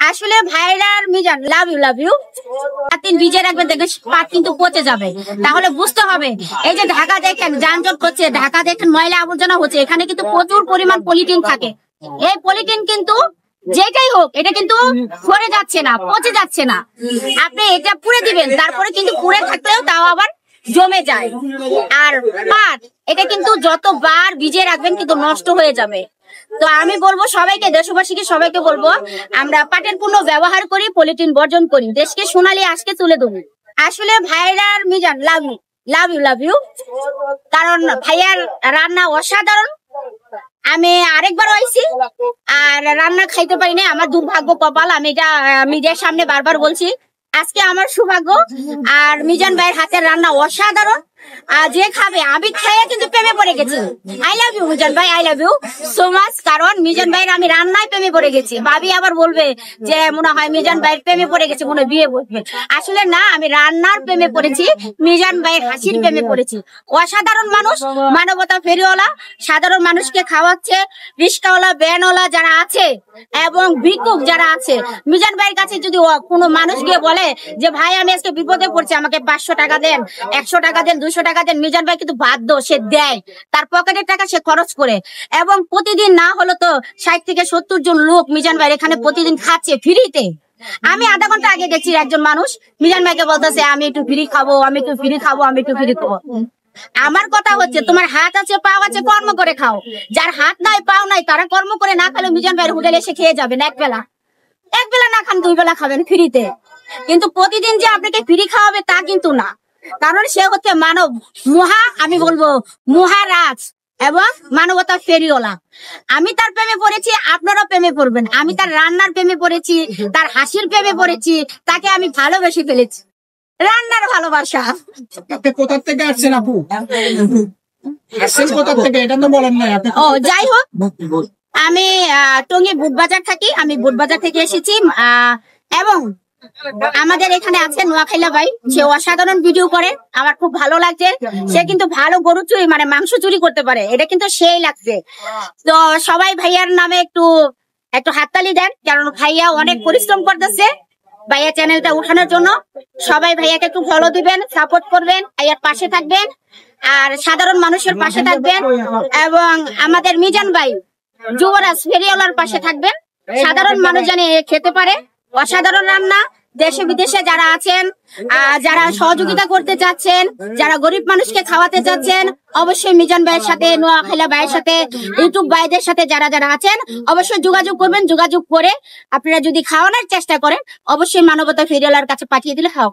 আসলে ভাইরা আর Mizan love you তিন ভিজে রাখবেন, দেখবেন পাট কিন্তু পচে যাবে। তাহলে বুঝতে হবে এই যে ঢাকা দেখেন যানজট করছে, ঢাকা দেখেন ময়লা আবর্জনা হচ্ছে, এখানে কিন্তু প্রচুর পরিমাণ পলিথিন থাকে। এই পলিথিন কিন্তু যেটাই হোক এটা কিন্তু সরে যাচ্ছে না, পচে যাচ্ছে না। আপনি এটা পুড়ে দিবেন, তারপরে কিন্তু পুড়ে থাকলেও তাও আবার জমে যায়। আর পাট এটা কিন্তু যতবার ভিজিয়ে রাখবেন কিন্তু নষ্ট হয়ে যাবে। তো আমি বলবো সবাইকে, দেশবাসীকে সবাইকে বলবো আমরা পাটের পণ্য ব্যবহার করি, পলিথিন বর্জন করি, দেশকে সোনালী আজকে তুলে দেবো। আসলে ভাইরা আর মিজান লাভ ইউ কারণ ভাইয়ার রান্না অসাধারণ। আমি আরেকবার হয়েছি আর রান্না খাইতে পারি না, আমার দুর্ভাগ্য কপাল। আমি এটা মিডিয়ার সামনে বারবার বলছি, আজকে আমার সৌভাগ্য। আর মিজান ভাইয়ের হাতের রান্না অসাধারণ। আর যে খাবে, আমি খেয়ে কিন্তু প্রেমে পড়ে গেছি। আই লাভ ইউ মিজান ভাই, I love you so much. কারণ মিজান ভাইয়ের আমি রান্নায় প্রেমে পড়ে গেছি। ভাবি আবার বলবে যে মনে হয় মিজান ভাইয়ের প্রেমে পড়ে গেছে, মনে বিয়ে বলবে। আসলে না, আমি রান্নার প্রেমে পড়েছি, মিজান ভাইয়ের হাসির প্রেমে পড়েছি। অসাধারণ মানুষ, মানবতা ফেরিওয়ালা, সাধারণ মানুষকে খাওয়াচ্ছে। রিস্কাওয়ালা, ভ্যানওয়ালা যারা আছে এবং ভিক্ষুক যারা আছে, মিজান ভাইয়ের কাছে যদি কোনো মানুষ গিয়ে বলে যে ভাই আমি আজকে বিপদে পড়ছি, আমাকে 500 টাকা দেন, 100 টাকা দেন, 200 টাকা দেন, মিজান ভাই কিন্তু বাধ্য, সে দেয়। তার পকেটের টাকা সে খরচ করে। এবং প্রতিদিন না হলো তো 60 থেকে 70 জন লোক মিজান ভাই এখানে প্রতিদিন খাচ্ছে ফ্রিতে। আমি আধা ঘন্টা আগে গেছি, একজন মানুষ মিজান ভাইকে বলতেছে আমি একটু ফ্রি খাবো, আমি একটু ফ্রি খাবো, আমি একটু ফ্রি খাবো। আমার কথা হচ্ছে তোমার হাত আছে, পাও আছে, কর্ম করে খাও। যার হাত নাই, পাও নাই, তারা কর্ম করে না খেলে মিজান ভাইয়ের হোটেলে এসে খেয়ে যাবেন। এক বেলা না খান, 2 বেলা খাবেন ফ্রিতে। কিন্তু প্রতিদিন যে আপনাকে ফ্রি খাওয়াবে তা কিন্তু না, কারণ সে হচ্ছে মানব, আমি বলবো মহারাজ এবং মানবতা ফেরিওয়ালা। আমি তার প্রেমে পড়েছি, আপনারা প্রেমে পড়বেন। আমি তার রান্নার প্রেমে পড়েছি, তার হাসির প্রেমে পড়েছি, তাকে আমি ভালোবেসে ফেলেছি। রান্নার ভালোবাসা। আপনি কোথা থেকে আসছেন আপু? আসছেন কোথা থেকে এটা তো বলেন না আপনি। ও যাই হোক, আমি টঙ্গী বুটবাজার থাকি, আমি বুটবাজার থেকে এসেছি। এবং আমাদের এখানে আছে নোয়াখাইলা ভাই, সে অসাধারণ ভিডিও করে, আমার খুব ভালো লাগছে। সে কিন্তু ভালো গরু চুরি মানে মাংস চুরি করতে পারে, এটা কিন্তু সেই লাগছে। তো সবাই ভাইয়ার নামে একটু হাততালি দেন, কারণ ভাইয়া অনেক পরিশ্রম করতেছে ভাইয়া চ্যানেলটা উঠানোর জন্য। সবাই ভাইয়াকে একটু ফলো দিবেন, সাপোর্ট করবেন, ভাইয়ার পাশে থাকবেন, আর সাধারণ মানুষের পাশে থাকবেন। এবং আমাদের মিজান ভাই যুবরাজ ফেরিওয়ালার পাশে থাকবেন, সাধারণ মানুষ জানে খেতে পারে। অসাধারণ রান্না। দেশে বিদেশে যারা আছেন, যারা সহযোগিতা করতে চাচ্ছেন, যারা গরিব মানুষকে খাওয়াতে চাচ্ছেন, অবশ্যই মিজান ভাইয়ের সাথে, নোয়াখাইলা ভাইয়ের সাথে, ইউটিউব ভাইদের সাথে যারা আছেন অবশ্যই যোগাযোগ করবেন। যোগাযোগ করে আপনারা যদি খাওয়ানোর চেষ্টা করেন, অবশ্যই মানবতা ফেরিওয়ালার কাছে পাঠিয়ে দিলে খাও।